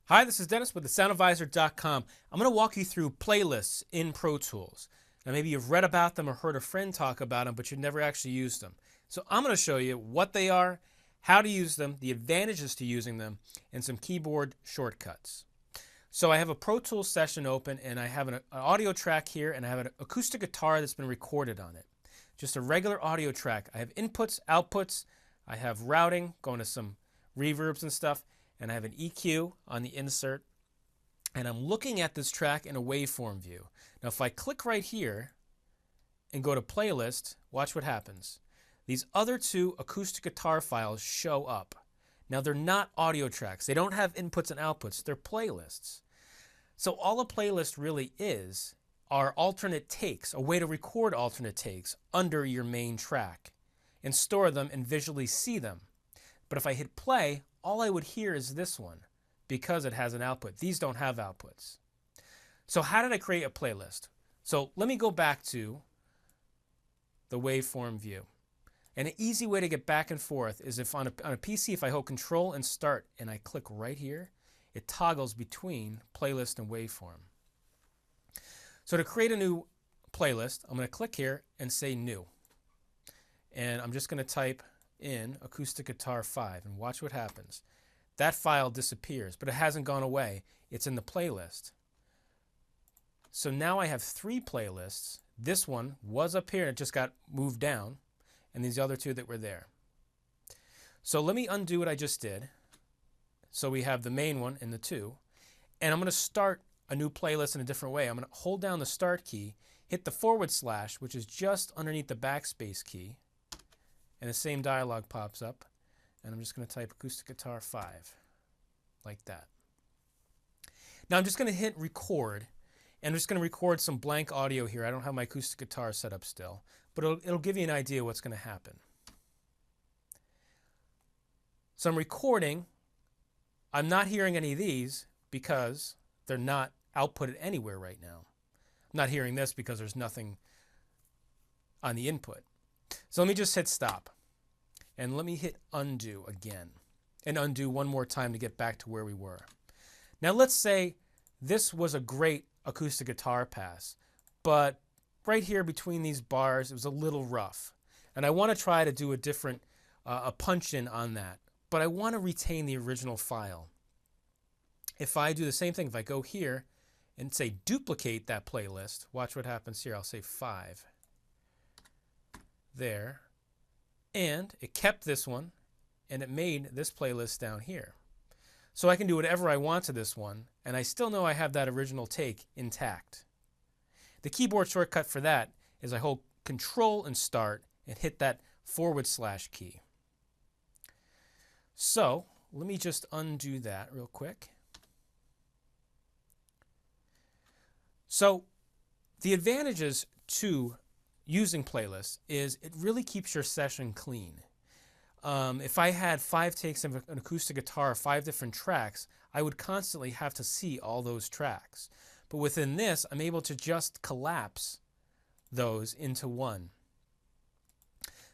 Hi, this is Dennis with thesoundadvisor.com. I'm going to walk you through playlists in Pro Tools. Now, maybe you've read about them or heard a friend talk about them, but you've never actually used them. So I'm going to show you what they are, how to use them, the advantages to using them, and some keyboard shortcuts. So I have a Pro Tools session open, and I have an audio track here, and I have an acoustic guitar that's been recorded on it. Just a regular audio track. I have inputs, outputs, I have routing, going to some reverbs and stuff, and I have an EQ on the insert, and I'm looking at this track in a waveform view. Now if I click right here and go to playlist, watch what happens. These other two acoustic guitar files show up. Now they're not audio tracks. They don't have inputs and outputs. They're playlists. So all a playlist really is are alternate takes, a way to record alternate takes under your main track and store them and visually see them. But if I hit play, all I would hear is this one because it has an output. These don't have outputs. So how did I create a playlist? So let me go back to the waveform view. And an easy way to get back and forth is if on a PC, if I hold Control and Start and I click right here, it toggles between playlist and waveform. So to create a new playlist, I'm going to click here and say New. And I'm just going to type in acoustic guitar 5 and watch what happens. That file disappears, but it hasn't gone away. It's in the playlist. So now I have 3 playlists. This one was up here and it just got moved down, and these other 2 that were there. So let me undo what I just did. So we have the main one and the 2, and I'm going to start a new playlist in a different way. I'm going to hold down the start key, hit the /, which is just underneath the backspace key, and the same dialog pops up, and I'm just going to type acoustic guitar 5 like that. Now I'm just going to hit record, and I'm just going to record some blank audio here. I don't have my acoustic guitar set up still, but it'll give you an idea what's going to happen. So I'm recording. I'm not hearing any of these because they're not outputted anywhere right now. I'm not hearing this because there's nothing on the input. So let me just hit stop, and let me hit undo again, and undo one more time to get back to where we were. Now let's say this was a great acoustic guitar pass, but right here between these bars it was a little rough, and I want to try to do a different a punch in on that, but I want to retain the original file. If I do the same thing, if I go here and say duplicate that playlist, watch what happens here. I'll say 5 there, and it kept this one, and it made this playlist down here. So I can do whatever I want to this one, and I still know I have that original take intact. The keyboard shortcut for that is I hold Control and Start and hit that / key. So let me just undo that real quick. So the advantages to using playlists is it really keeps your session clean. If I had 5 takes of an acoustic guitar, 5 different tracks, I would constantly have to see all those tracks. But within this, I'm able to just collapse those into one.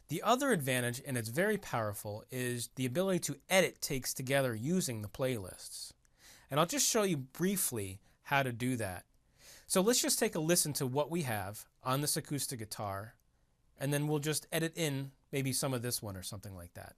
The other advantage, and it's very powerful, is the ability to edit takes together using the playlists. And I'll just show you briefly how to do that. So let's just take a listen to what we have on this acoustic guitar, and then we'll just edit in maybe some of this one or something like that.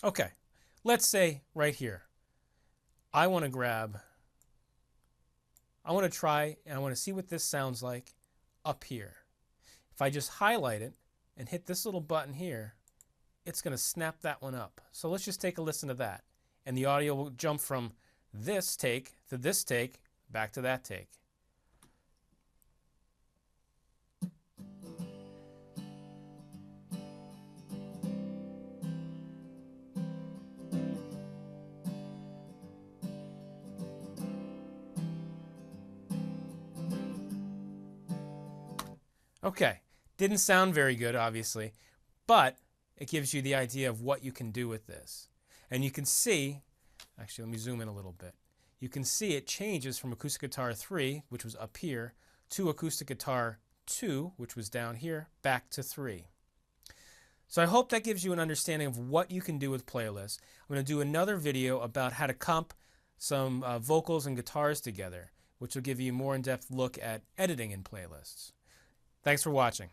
Okay, let's say right here, I want to try and I want to see what this sounds like up here. If I just highlight it and hit this little button here, it's going to snap that one up. So let's just take a listen to that. And the audio will jump from this take to this take, back to that take. Okay, didn't sound very good, obviously, but it gives you the idea of what you can do with this. And you can see, actually let me zoom in a little bit. You can see it changes from acoustic guitar 3, which was up here, to acoustic guitar 2, which was down here, back to 3. So I hope that gives you an understanding of what you can do with playlists. I'm going to do another video about how to comp some vocals and guitars together, which will give you a more in-depth look at editing in playlists. Thanks for watching.